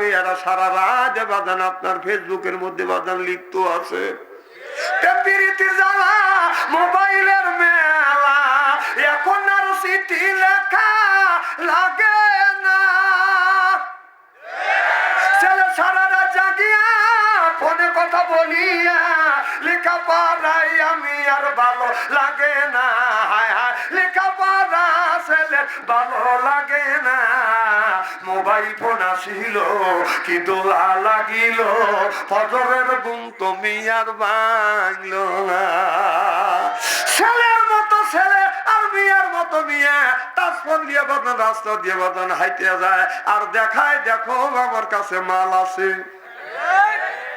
ভাবে এরা সারা রাত বাজান আপনার ফেসবুকের মধ্যে বাজান লিপ্ত আছে। মোবাইলের মেলা এখন আর চিঠি লেখা লাগে না, ছেলে সারা রাত জাগিয়া ফোনে কথা বলিয়া লেখা পড়াই আমি আর ভালো লাগে না। হায় হায় লেখা পড়া ছেলে ভালো লাগে না। মোবাইল ফোন আসিল কি দোলা লাগিল, ফজরের ঘুম তুমি আর ভাঙল না। ছেলের মতো ছেলে আর মিয়ার মতো মিয়া তাজফোন দিয়ে বাদন রাস্তা দিয়ে বাদন হাইতে যায় আর দেখায় দেখো আমার কাছে মাল আছে।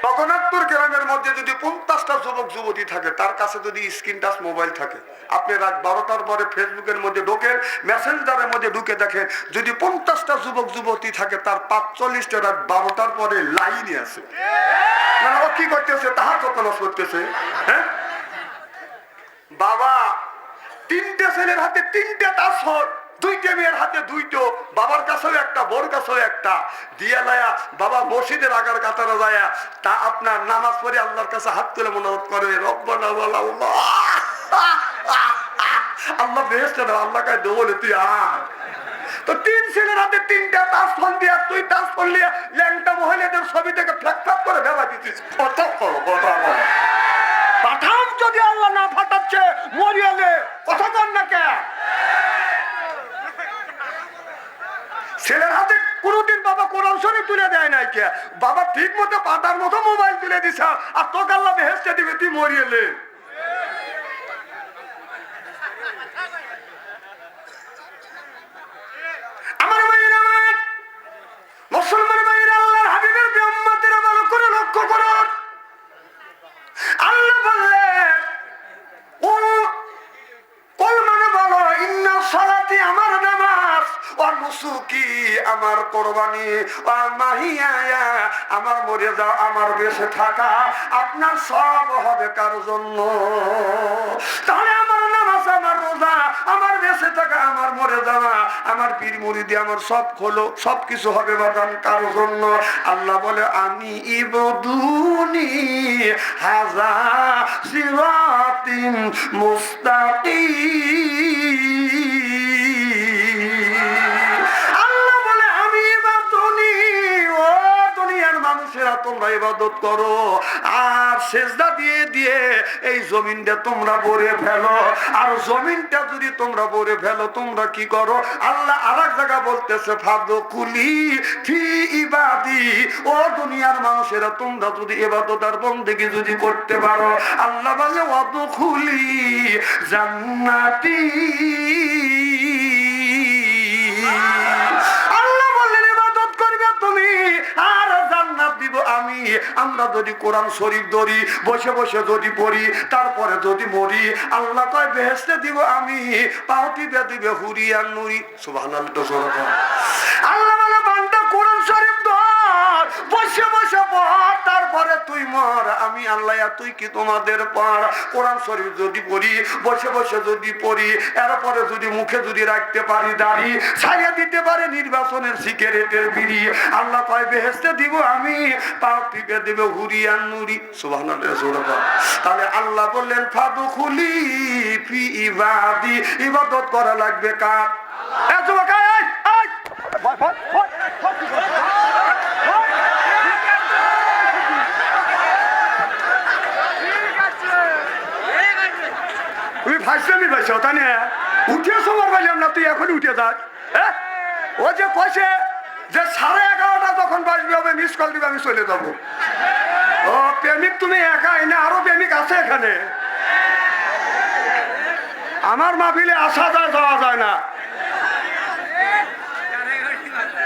রঘুনাথপুর গ্রামের মধ্যে যদি 50টা যুবক যুবতী থাকে, তার কাছে যদি স্ক্রিন টাচ মোবাইল থাকে, আপনি রাত 12টার পরে ফেসবুকের মধ্যে ঢোকেন, মেসেঞ্জারের মধ্যে ঢুকে দেখেন, যদি 50টা যুবক যুবতী থাকে তার 45টা রাত 12টার পরে লাইনে আছে। মানে ও কি করতেছে? তাহার কত লস করতেছে। হ্যাঁ বাবা, 3টে ছেলের হাতে 3টে তাসর, 2টে মেয়ের হাতে 2টো, বাবার কাছেও একটা, বোর কাছেও একটা দিয়া লায়া বাবা মসজিদের আগার কাতারে যায় তা আপনার নামাজ পড়ে আল্লাহর কাছে হাত তুলে মনোনত করে রব্বানা ওয়াল আল্লাহ, আল্লাহ বেহেশতে দাও, আল্লাহ কাছে বলে তুই আয়। তো 3 ছেলের হাতে 3টে তাসফোন দিয়া তুই তাসফোন নিয়ে ল্যাংটা মহিলাদের ছবি থেকে ফ্ল্যাক ফ্ল্যাক করে ভেবা দিতিস। কত করো কথা বলো, পাঠাম যদি আল্লাহ না ফাটাচ্ছে মরিয়ালে কথা বল না কে? ছেলের হাতে কোনদিন বাবা কোরআন শরীফ তুলে দেয় নাই কে? বাবা ঠিক মতো পাতার মতো মোবাইল তুলে দিছ আর তোকে আল্লাহ বেহেশতে দিবে তুই মরিয়ালে। আমার ভাইরা, মুসলমান ভাইরা, আল্লাহর হাবিবের উম্মতেরা ভালো করে লক্ষ্য করুন। আল্লাহ বললেন ও কল মানে বলো ইন্না সালাতি আমার নামাজ, ও নুসুকি আমার কুরবানি, ও মাহিয়ায়া আমার মরে যাও, আমার বেঁচে থাকা আপনার সব হবে কার জন্য? তাহলে আমার নামাজ, আমার রোজা, আমার বেঁচে থাকা, আমার মরে যাওয়া, আমার পীর মুরিদি, আমার সব হলো সবকিছু হবে বাদান কার জন্য? আল্লাহ বলে আমি ইবদুনি হাযা সিরাতিন মুস্তাকিম। আল্লাহ বলে আমি ইবাদুনি, ও দুনিয়ার মানুষেরা তোমরা ইবাদত করো আর সিজদা দিয়ে দিয়ে এই জমিনটা তোমরা ভরে ফেলো। আর জমিনটা যদি তোমরা ভরে ফেলো তোমরা কি করো? আল্লাহ আরেক জায়গা বলতেছে ফাদকুলি ফি ইবাদি, ও দুনিয়ার মানুষেরা তোমরা যদি ইবাদত আর বন্দেগী যদি করতে পারো, আল্লাহ বলে ওয়াদখুলি জান্নাতি। আল্লাহ বললেন ইবাদত করবে তুমি আর জান্নাত দিব আমি। আমরা যদি কোরআন শরীফ ধরি, বসে বসে যদি পড়ি, তারপরে যদি মরি, আল্লাহ কয় বেহেশতে দিব আমি, পাও টিপে দিবে হুরিয়ান নুরি। সুবহানাল্লাহ। আল্লাহ বলে বান্দা কোরআন শরীফ ধর, বসে বসে পড়, তারপরে তুই মর, আমি আল্লাহ তুই কি তোমাদের পড়। কোরআন শরীফ যদি পড়ি, বসে বসে যদি পড়ি, এরপরে যদি মুখে যদি রাখতে পারি দাড়ি, ছাইয়া দিতে পারে নির্বাচনের সিগারেটের বিড়ি, আল্লাহ কয় বেহেশতে দিব আমি, পাও টিপে দিবে হুরিয়ান নুরি। সুবহানাল্লাহ। তাহলে আল্লাহ বললেন ফাদখুলি ফি ইবাদি, ইবাদত করা লাগবে কার? তুমি ভাইসামি ভাইসা তা নিয়ে উঠে সবার পাইলাম না, তুই এখন উঠে যাস। হ্যাঁ ও যে কষে যে 11:30 যখন বাজবে হবে মিস কল দিবে, আমি চলে যাবো। ও প্রেমিক তুমি একাই না, আরো প্রেমিক আছে এখানে। আমার মাহফিলে আসা যায় যাওয়া যায় না।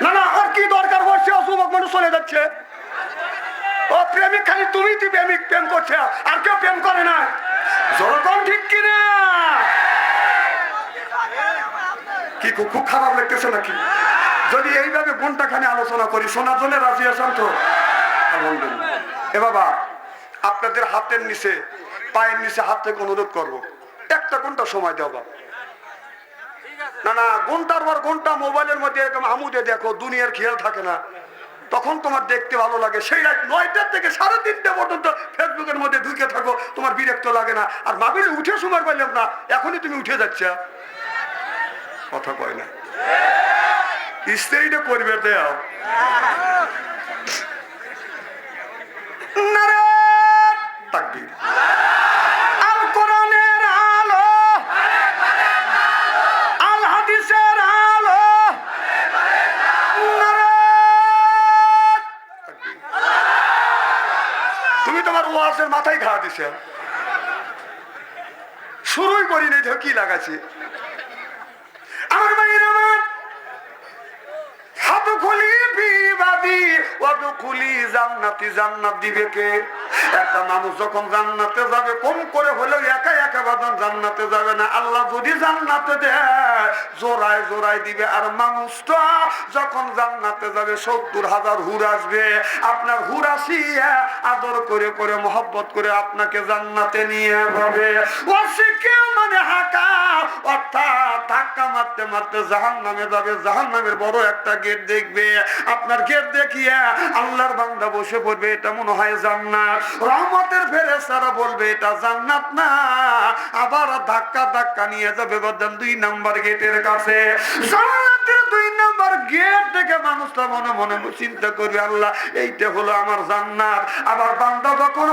না না ওর কি দরকার, বসছে যুবক মানুষ চলে যাচ্ছে। ও প্রেমিক খালি তুমি প্রেমিক প্রেম করছে, আর কেউ প্রেম করে না। যখন ঠিক কিনা কি খুব খারাপ লাগতেছে নাকি? যদি এইভাবে ঘন্টা খানে আলোচনা করি, শোনার জন্য রাজি আছেন তো? এ বাবা, আপনাদের হাতের নিচে পায়ের নিচে হাত থেকে অনুরোধ করবো, একটা ঘন্টা সময় দেওয়া। না না ঘন্টার পর ঘন্টা মোবাইলের মধ্যে এরকম আমুদে দেখো, দুনিয়ার খেয়াল থাকে না। তখন তোমার দেখতে ভালো লাগে। সেই রাত 9টা থেকে 3:30 পর্যন্ত ফেসবুকের মধ্যে ঢুকে থাকো, তোমার বিরক্ত লাগে না। আর মাহফিলে উঠে সময় পাইলাম না, এখনই তুমি উঠে যাচ্ছ, কথা কয় না। স্ত্রীটা করবে দেও নারে তাকবীর। আল কোরআনের আলো, আল হাদিসের আলো, নারে তাকবীর। তুমি তোমার ওয়াজের মাথায় ঘা দিছে, শুরুই করি নাই, কি লাগাছি। আমার ভাইয়ের আমার জান্নাত দিবে কে? একটা মানুষ যখন জান্নাতে যাবে, কম করে হলেও একা একা বাদান জান্নাতে যাবে না। আল্লাহ যদি জান্নাতে দেয় জোড়ায় জোড়ায় দিবে। আর মানুষটা যখন জান্নাতে যাবে 70,000 হুর আসবে, আপনার হুর আসিয়া আদর করে করে মহব্বত করে আপনাকে জান্নাতে নিয়ে যাবে। মানে হাঁকা, অর্থাৎ ধাক্কা মারতে মারতে জাহান্নামে যাবে। জাহান্নামের বড় একটা গেট দেখবে, আপনার গেট দেখিয়া আল্লাহর বান্দা বসে পড়বে, এটা মনে হয় জান্নাত। রহমতের ফেরেশতারা বলবে এটা জান্নাত না, আবার ধাক্কা ধাক্কা নিয়ে যাবে বদান 2 নাম্বার গেটের কাছে। জান্নাতের 2 নাম্বার গেট দেখে মানুষটা মনে মনে চিন্তা করবে, আল্লাহ এইটা হলো আমার জান্নাত। আবার বান্দা যখন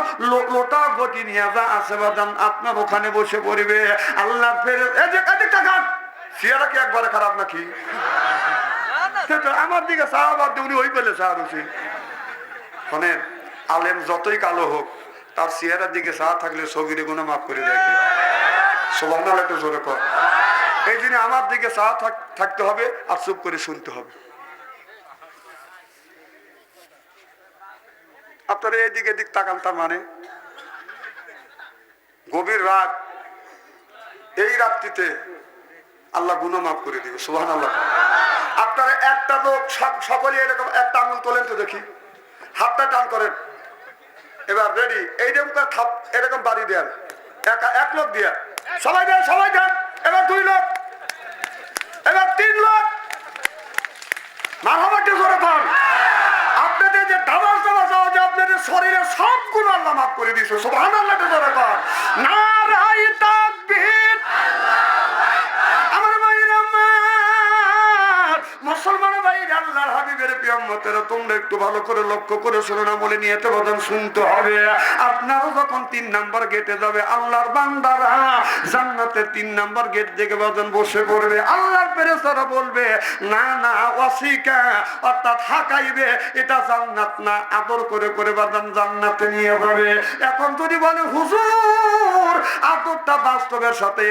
লোটা গতি নিয়ে যা আছে বাদান আপনার ওখানে বসে পড়বে। আল্লাহর ফেরেশতা চেহারা কি একবারে খারাপ নাকি? আমার দিকে সাহাবাদ উনি ওই পেলে সাহার উচিত। শোনেন, আলেম যতই কালো হোক, তার চেহারার দিকে সাহা থাকলে সগিরে গুনাহ মাফ করে দেয়। সুবহানাল্লাহ, একটু জোরে কর। এই জন্য আমার দিকে সাহা থাকতে হবে আর চুপ করে শুনতে হবে। আপনারা এইদিকে দিক তাকান, তার মানে গভীর রাত, এই রাত্রিতে আল্লাহ গুনাহ মাফ করে দিবে। সুবহানাল্লাহ। আপনারা একটা লোক সকলে এরকম একটা আঙুল তোলেন তো দেখি, হাতটা টান করেন। এবার রেডি, এইরকম থাপ এরকম বাড়ি দেন, এক লোক দিয়া সবাই দেন, সবাই দেন। এবার 2 লোক, এবার 3 লোক। মারহাবা জোরে পান। আপনাদের যে দাবাস দাবাস আওয়াজে আপনাদের শরীরের সব গুণ আল্লাহ মাফ করে দিয়েছে। সুবহানাল্লাহ, জোরে পান। নারায়ে তাকবীর। আমার ভাইরা আমার, মুসলমান ভাই, আল্লাহর হাবিবের প্রিয়ম্মতেরা, তোমরা একটু ভালো করে লক্ষ্য করে শোনো না, বলে নিয়ে তো বদন শুনতে হবে। আপনারও যখন 3 নাম্বার গেটে যাবে, আল্লাহর বান্দারা জান্নাতের 3 নাম্বার গেট থেকে বদন বসে পড়বে। আল্লাহর ফেরেশতারা বলবে না না, ওয়াসিকা, অর্থাৎ হাঁকাইবে, এটা জান্নাত না। আদর করে করে বদন জান্নাতে নিয়ে যাবে। এখন যদি বলে হুজুর আদরটা বাস্তবের সাথে